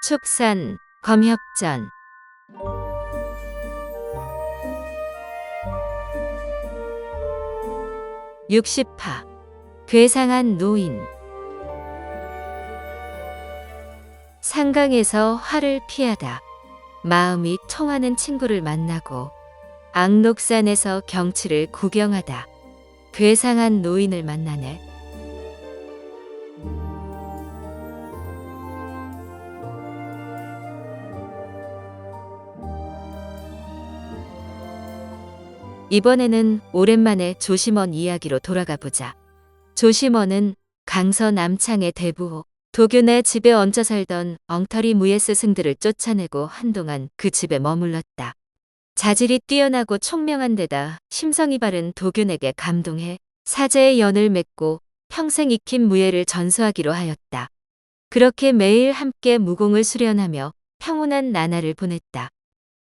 축산, 검협전. 60파. 괴상한 노인. 상강에서 화를 피하다 마음이 통하는 친구를 만나고 악록산에서 경치를 구경하다 괴상한 노인을 만나네. 이번에는 오랜만에 조심원 이야기로 돌아가 보자. 조심원은 강서 남창의 대부호 도균의 집에 얹혀 살던 엉터리 무예 스승들을 쫓아내고 한동안 그 집에 머물렀다. 자질이 뛰어나고 총명한 데다 심성이 바른 도균에게 감동해 사제의 연을 맺고 평생 익힌 무예를 전수하기로 하였다. 그렇게 매일 함께 무공을 수련하며 평온한 나날을 보냈다.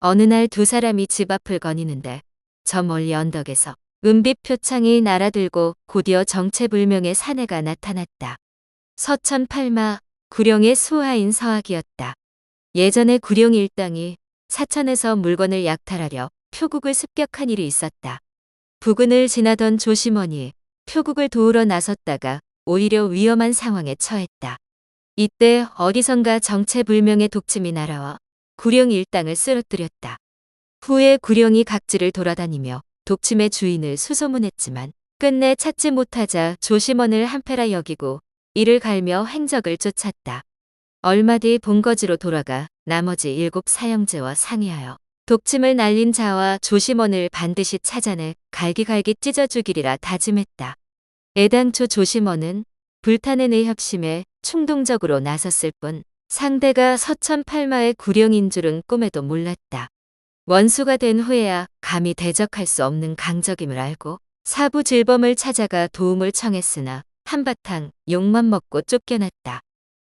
어느 날 두 사람이 집 앞을 거니는데 저 멀리 언덕에서 은빛 표창이 날아들고 곧이어 정체불명의 사내가 나타났다. 서천팔마 구령의 수하인 서학이었다. 예전에 구령 일당이 사천에서 물건을 약탈하려 표국을 습격한 일이 있었다. 부근을 지나던 조심원이 표국을 도우러 나섰다가 오히려 위험한 상황에 처했다. 이때 어디선가 정체불명의 독침이 날아와 구령 일당을 쓰러뜨렸다. 후에 구령이 각지를 돌아다니며 독침의 주인을 수소문했지만 끝내 찾지 못하자 조심원을 한패라 여기고 이를 갈며 행적을 쫓았다. 얼마 뒤 본거지로 돌아가 나머지 7 사형제와 상의하여 독침을 날린 자와 조심원을 반드시 찾아내 갈기갈기 찢어 죽이리라 다짐했다. 애당초 조심원은 불타는 의협심에 충동적으로 나섰을 뿐 상대가 서천팔마의 구령인 줄은 꿈에도 몰랐다. 원수가 된 후에야 감히 대적할 수 없는 강적임을 알고 사부질범을 찾아가 도움을 청했으나 한바탕 욕만 먹고 쫓겨났다.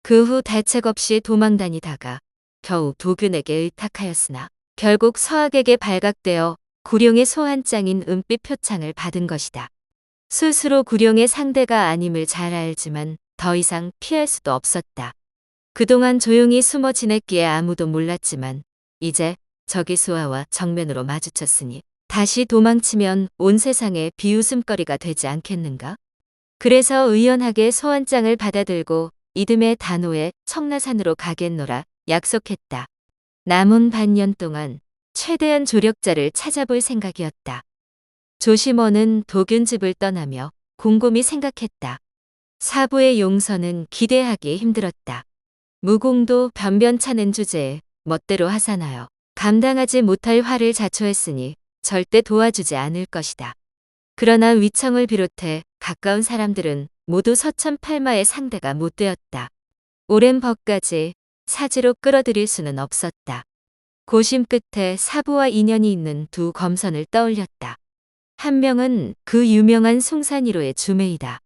그 후 대책 없이 도망다니다가 겨우 도균에게 의탁하였으나 결국 서학에게 발각되어 구령의 소환장인 은빛 표창을 받은 것이다. 스스로 구령의 상대가 아님을 잘 알지만 더 이상 피할 수도 없었다. 그동안 조용히 숨어 지냈기에 아무도 몰랐지만 이제 적의수하와 정면으로 마주쳤으니 다시 도망치면 온 세상에 비웃음거리가 되지 않겠는가? 그래서 의연하게 소환장을 받아들고 이듬해 단호에 청라산으로 가겠노라 약속했다. 남은 반년 동안 최대한 조력자를 찾아볼 생각이었다. 조심원은 도균집을 떠나며 곰곰이 생각했다. 사부의 용서는 기대하기 힘들었다. 무공도 변변찮은 주제에 멋대로 하사나여 감당하지 못할 화를 자초했으니 절대 도와주지 않을 것이다. 그러나 위청을 비롯해 가까운 사람들은 모두 서천팔마의 상대가 못 되었다. 오랜 법까지 사지로 끌어들일 수는 없었다. 고심 끝에 사부와 인연이 있는 두 검선을 떠올렸다. 한 명은 그 유명한 숭산이로의 주매이다.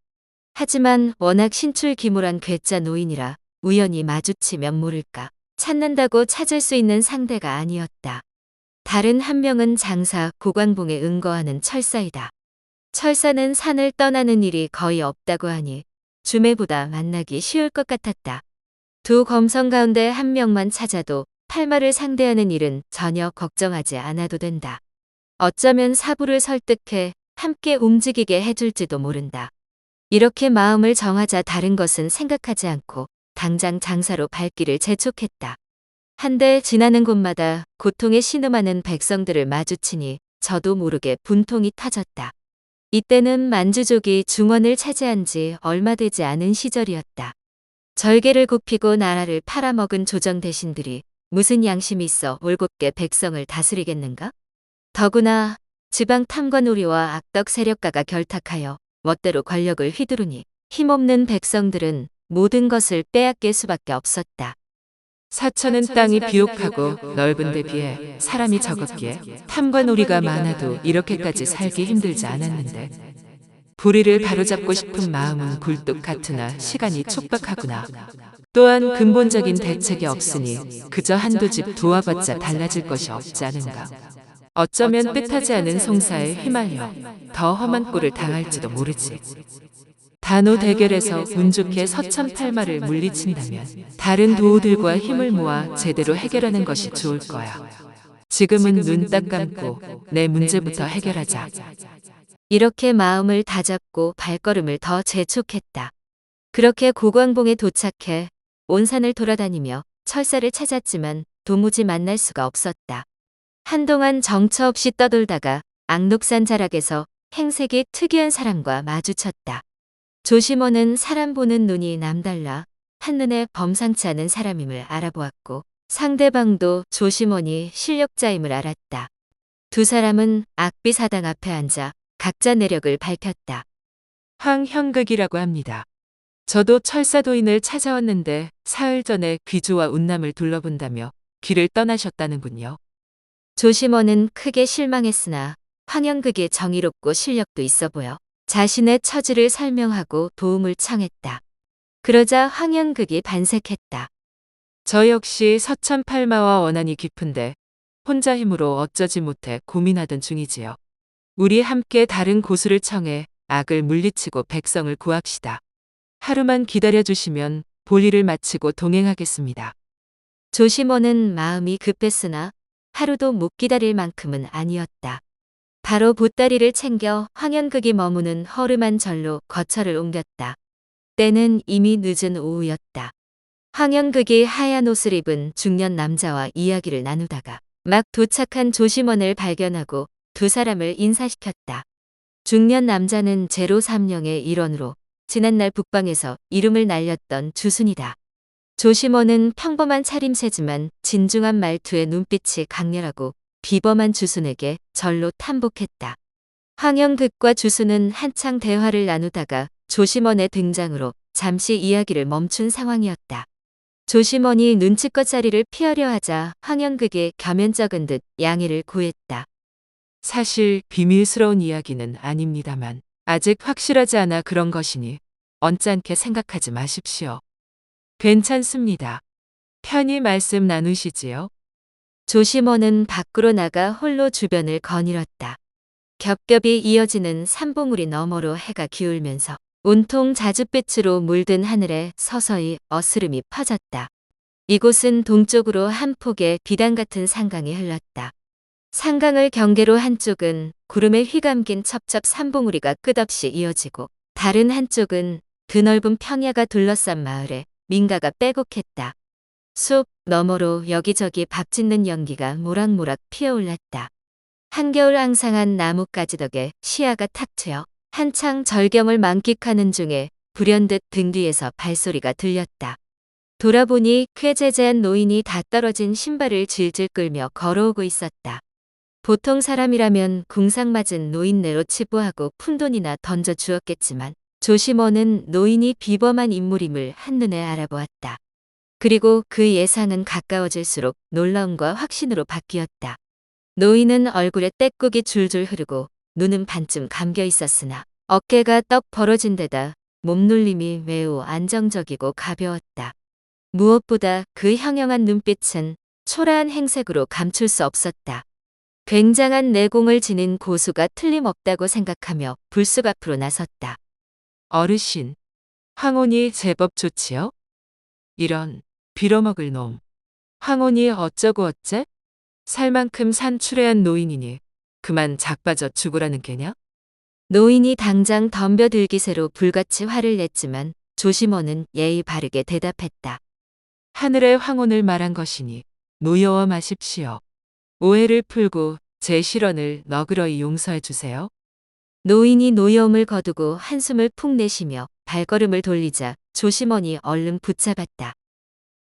하지만 워낙 신출기몰한 괴짜 노인이라 우연히 마주치면 모를까 찾는다고 찾을 수 있는 상대가 아니었다. 다른 한 명은 장사 고광봉에 은거하는 철사이다. 철사는 산을 떠나는 일이 거의 없다고 하니 주매보다 만나기 쉬울 것 같았다. 두 검성 가운데 한 명만 찾아도 팔마를 상대하는 일은 전혀 걱정하지 않아도 된다. 어쩌면 사부를 설득해 함께 움직이게 해줄지도 모른다. 이렇게 마음을 정하자 다른 것은 생각하지 않고 당장 장사로 발길을 재촉했다. 한데 지나는 곳마다 고통에 신음하는 백성들을 마주치니 저도 모르게 분통이 터졌다. 이때는 만주족이 중원을 차지한 지 얼마 되지 않은 시절이었다. 절개를 굽히고 나라를 팔아먹은 조정 대신들이 무슨 양심이 있어 올곧게 백성을 다스리겠는가? 더구나 지방 탐관오리와 악덕 세력가가 결탁하여 멋대로 권력을 휘두르니 힘없는 백성들은 모든 것을 빼앗길 수밖에 없었다. 사천은 땅이 비옥하고 넓은 데 비해 사람이 적었기에 탐관오리가 많아도 이렇게까지 살기 힘들지 않았는데 불의를 바로잡고 싶은 마음은 굴뚝 같으나 시간이 촉박하구나. 또한 근본적인 대책이 없으니 그저 한두 집 도와봤자 달라질 것이 없지 않은가. 어쩌면 뜻하지 않은 송사에 휘말려 더 험한 꼴을 당할지도 모르지. 단호 대결에서 운 좋게 서천팔마를 물리친다면 다른 도우들과 힘을 모아 제대로 해결하는 것이 좋을 거야. 지금은 눈 딱 감고 내 문제부터 해결하자. 이렇게 마음을 다잡고 발걸음을 더 재촉했다. 그렇게 고광봉에 도착해 온 산을 돌아다니며 철사를 찾았지만 도무지 만날 수가 없었다. 한동안 정처 없이 떠돌다가 앙록산 자락에서 행색이 특이한 사람과 마주쳤다. 조심원은 사람 보는 눈이 남달라 한눈에 범상치 않은 사람임을 알아보았고 상대방도 조심원이 실력자임을 알았다. 두 사람은 악비사당 앞에 앉아 각자 내력을 밝혔다. 황형극이라고 합니다. 저도 철사도인을 찾아왔는데 사흘 전에 귀주와 운남을 둘러본다며 길을 떠나셨다는군요. 조심원은 크게 실망했으나 황영극의 정의롭고 실력도 있어 보여 자신의 처지를 설명하고 도움을 청했다. 그러자 황영극이 반색했다. 저 역시 서천팔마와 원한이 깊은데 혼자 힘으로 어쩌지 못해 고민하던 중이지요. 우리 함께 다른 고수를 청해 악을 물리치고 백성을 구합시다. 하루만 기다려주시면 볼일을 마치고 동행하겠습니다. 조심원은 마음이 급했으나 하루도 못 기다릴 만큼은 아니었다. 바로 보따리를 챙겨 황현극이 머무는 허름한 절로 거처를 옮겼다. 때는 이미 늦은 오후였다. 황현극이 하얀 옷을 입은 중년 남자와 이야기를 나누다가 막 도착한 조심원을 발견하고 두 사람을 인사시켰다. 중년 남자는 제로 삼령의 일원으로 지난날 북방에서 이름을 날렸던 주순이다. 조심원은 평범한 차림새지만 진중한 말투에 눈빛이 강렬하고 비범한 주순에게 절로 탐복했다. 황영극과 주순은 한창 대화를 나누다가 조심원의 등장으로 잠시 이야기를 멈춘 상황이었다. 조심원이 눈치껏 자리를 피하려 하자 황영극이 겸연쩍은 듯 양해를 구했다. 사실 비밀스러운 이야기는 아닙니다만 아직 확실하지 않아 그런 것이니 언짢게 생각하지 마십시오. 괜찮습니다. 편히 말씀 나누시지요. 조심원은 밖으로 나가 홀로 주변을 거닐었다. 겹겹이 이어지는 산봉우리 너머로 해가 기울면서 온통 자줏빛으로 물든 하늘에 서서히 어스름이 퍼졌다. 이곳은 동쪽으로 한 폭의 비단 같은 산강이 흘렀다. 산강을 경계로 한쪽은 구름에 휘감긴 첩첩 산봉우리가 끝없이 이어지고 다른 한쪽은 드넓은 평야가 둘러싼 마을에 민가가 빼곡했다. 숲 너머로 여기저기 밥 짓는 연기가 모락모락 피어올랐다. 한겨울 앙상한 나뭇가지 덕에 시야가 탁 트여 한창 절경을 만끽하는 중에 불현듯 등 뒤에서 발소리가 들렸다. 돌아보니 쾌재재한 노인이 다 떨어진 신발을 질질 끌며 걸어오고 있었다. 보통 사람이라면 궁상맞은 노인네로 치부하고 푼돈이나 던져 주었겠지만 조심원은 노인이 비범한 인물임을 한눈에 알아보았다. 그리고 그 예상은 가까워질수록 놀라움과 확신으로 바뀌었다. 노인은 얼굴에 떼국이 줄줄 흐르고 눈은 반쯤 감겨 있었으나 어깨가 떡 벌어진 데다 몸놀림이 매우 안정적이고 가벼웠다. 무엇보다 그 형형한 눈빛은 초라한 행색으로 감출 수 없었다. 굉장한 내공을 지닌 고수가 틀림없다고 생각하며 불쑥 앞으로 나섰다. 어르신, 황혼이 제법 좋지요? 이런 빌어먹을 놈. 황혼이 어쩌고 어째? 살 만큼 산출해한 노인이니 그만 작빠져 죽으라는 게냐? 노인이 당장 덤벼들기세로 불같이 화를 냈지만 조심원은 예의 바르게 대답했다. 하늘의 황혼을 말한 것이니 노여워 마십시오. 오해를 풀고 제 실언을 너그러이 용서해 주세요. 노인이 노여움을 거두고 한숨을 푹 내쉬며 발걸음을 돌리자 조심원이 얼른 붙잡았다.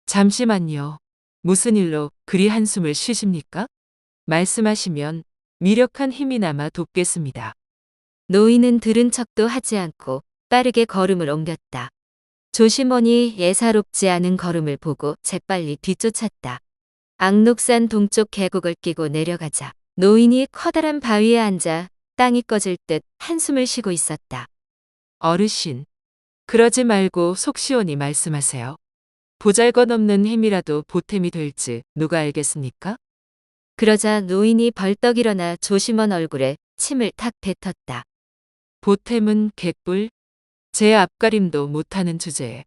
잠시만요. 무슨 일로 그리 한숨을 쉬십니까? 말씀하시면 미력한 힘이 남아 돕겠습니다. 노인은 들은 척도 하지 않고 빠르게 걸음을 옮겼다. 조심원이 예사롭지 않은 걸음을 보고 재빨리 뒤쫓았다. 앙록산 동쪽 계곡을 끼고 내려가자 노인이 커다란 바위에 앉아 땅이 꺼질 듯 한숨을 쉬고 있었다. 어르신, 그러지 말고 속 시원히 말씀하세요. 보잘것없는 힘이라도 보탬이 될지 누가 알겠습니까? 그러자 노인이 벌떡 일어나 조심원 얼굴에 침을 탁 뱉었다. 보탬은 객불, 제 앞가림도 못하는 주제에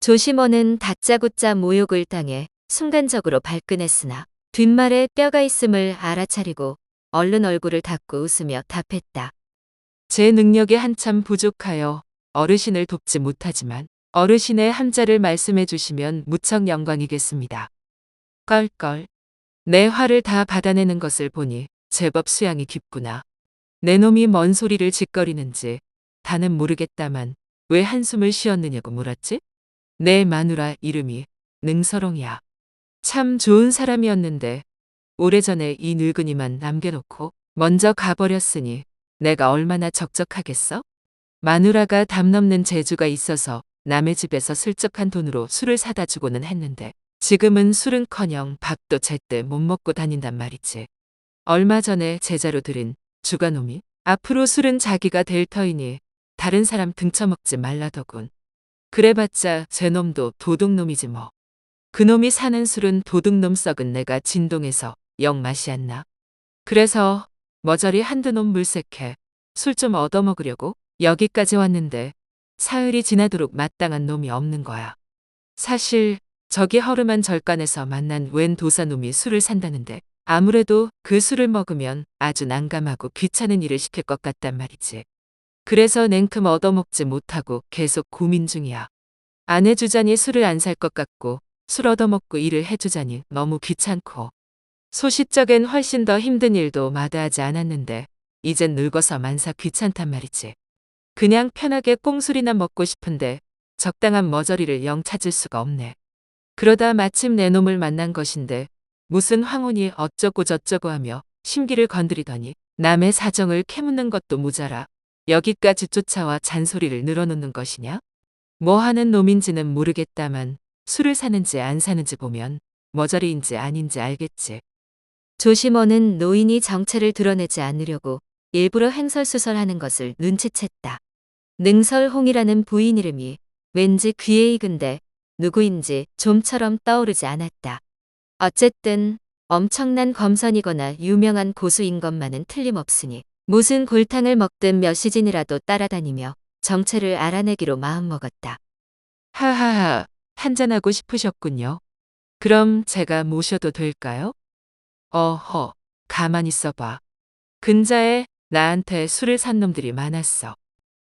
조심원은 다짜고짜 모욕을 당해 순간적으로 발끈했으나 뒷말에 뼈가 있음을 알아차리고 얼른 얼굴을 닫고 웃으며 답했다. 제 능력이 한참 부족하여 어르신을 돕지 못하지만 어르신의 함자를 말씀해 주시면 무척 영광이겠습니다. 껄껄. 내 화를 다 받아내는 것을 보니 제법 수양이 깊구나. 내 놈이 뭔 소리를 짓거리는지 다는 모르겠다만 왜 한숨을 쉬었느냐고 물었지? 내 마누라 이름이 능서롱이야. 참 좋은 사람이었는데 오래전에 이 늙은이만 남겨놓고 먼저 가버렸으니 내가 얼마나 적적하겠어? 마누라가 담 넘는 재주가 있어서 남의 집에서 슬쩍한 돈으로 술을 사다 주고는 했는데 지금은 술은커녕 밥도 제때 못 먹고 다닌단 말이지. 얼마 전에 제자로 들인 주가놈이 앞으로 술은 자기가 될 터이니 다른 사람 등쳐먹지 말라더군. 그래봤자 제 놈도 도둑놈이지 뭐. 그놈이 사는 술은 도둑놈 썩은 내가 진동해서 영 맛이 안 나. 그래서 머저리 한두 놈 물색해 술 좀 얻어먹으려고 여기까지 왔는데 사흘이 지나도록 마땅한 놈이 없는 거야. 사실 저기 허름한 절간에서 만난 웬 도사놈이 술을 산다는데 아무래도 그 술을 먹으면 아주 난감하고 귀찮은 일을 시킬 것 같단 말이지. 그래서 냉큼 얻어먹지 못하고 계속 고민 중이야. 안 해주자니 술을 안 살 것 같고 술 얻어먹고 일을 해주자니 너무 귀찮고 소시적엔 훨씬 더 힘든 일도 마다하지 않았는데 이젠 늙어서 만사 귀찮단 말이지. 그냥 편하게 꽁술이나 먹고 싶은데 적당한 머저리를 영 찾을 수가 없네. 그러다 마침 내 놈을 만난 것인데 무슨 황혼이 어쩌고 저쩌고 하며 심기를 건드리더니 남의 사정을 캐묻는 것도 모자라 여기까지 쫓아와 잔소리를 늘어놓는 것이냐? 뭐 하는 놈인지는 모르겠다만 술을 사는지 안 사는지 보면 머저리인지 아닌지 알겠지. 조심원은 노인이 정체를 드러내지 않으려고 일부러 횡설수설하는 것을 눈치챘다. 능설홍이라는 부인 이름이 왠지 귀에 익은데 누구인지 좀처럼 떠오르지 않았다. 어쨌든 엄청난 검선이거나 유명한 고수인 것만은 틀림없으니 무슨 골탕을 먹든 몇 시즌이라도 따라다니며 정체를 알아내기로 마음먹었다. 하하하, 한잔하고 싶으셨군요. 그럼 제가 모셔도 될까요? 어허, 가만히 있어봐. 근자에 나한테 술을 산 놈들이 많았어.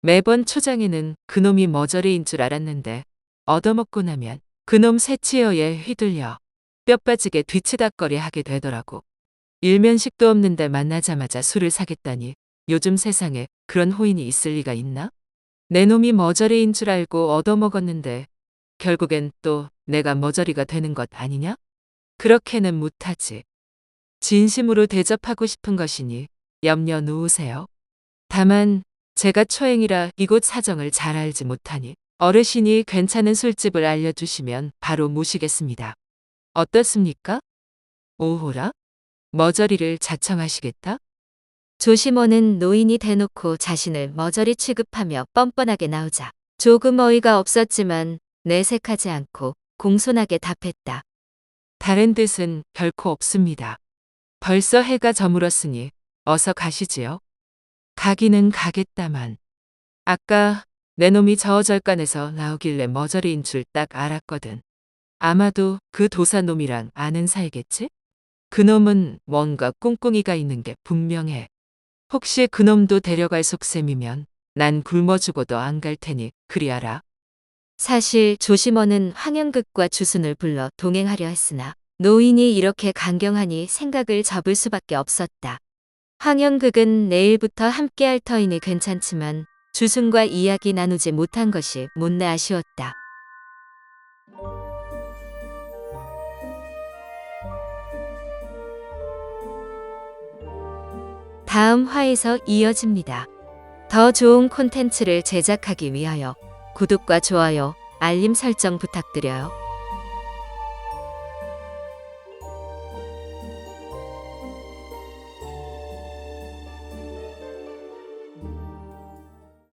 매번 초장에는 그놈이 머저리인 줄 알았는데 얻어먹고 나면 그놈 새치어에 휘둘려 뼈 빠지게 뒤치다꺼리 하게 되더라고. 일면식도 없는데 만나자마자 술을 사겠다니 요즘 세상에 그런 호인이 있을 리가 있나? 내 놈이 머저리인 줄 알고 얻어먹었는데 결국엔 또 내가 머저리가 되는 것 아니냐? 그렇게는 못하지. 진심으로 대접하고 싶은 것이니 염려 놓으세요. 다만 제가 초행이라 이곳 사정을 잘 알지 못하니 어르신이 괜찮은 술집을 알려주시면 바로 모시겠습니다. 어떻습니까? 오호라? 머저리를 자청하시겠다? 조심원은 노인이 대놓고 자신을 머저리 취급하며 뻔뻔하게 나오자 조금 어이가 없었지만 내색하지 않고 공손하게 답했다. 다른 뜻은 결코 없습니다. 벌써 해가 저물었으니 어서 가시지요. 가기는 가겠다만 아까 내 놈이 저 절간에서 나오길래 머저리인 줄 딱 알았거든. 아마도 그 도사놈이랑 아는 사이겠지? 그놈은 뭔가 꿍꿍이가 있는 게 분명해. 혹시 그놈도 데려갈 속셈이면 난 굶어 죽어도 안 갈 테니 그리 알아. 사실 조심원은 황영극과 주순을 불러 동행하려 했으나 노인이 이렇게 강경하니 생각을 접을 수밖에 없었다. 황영극은 내일부터 함께할 터이니 괜찮지만 주순과 이야기 나누지 못한 것이 못내 아쉬웠다. 다음 화에서 이어집니다. 더 좋은 콘텐츠를 제작하기 위하여 구독과 좋아요, 알림 설정 부탁드려요.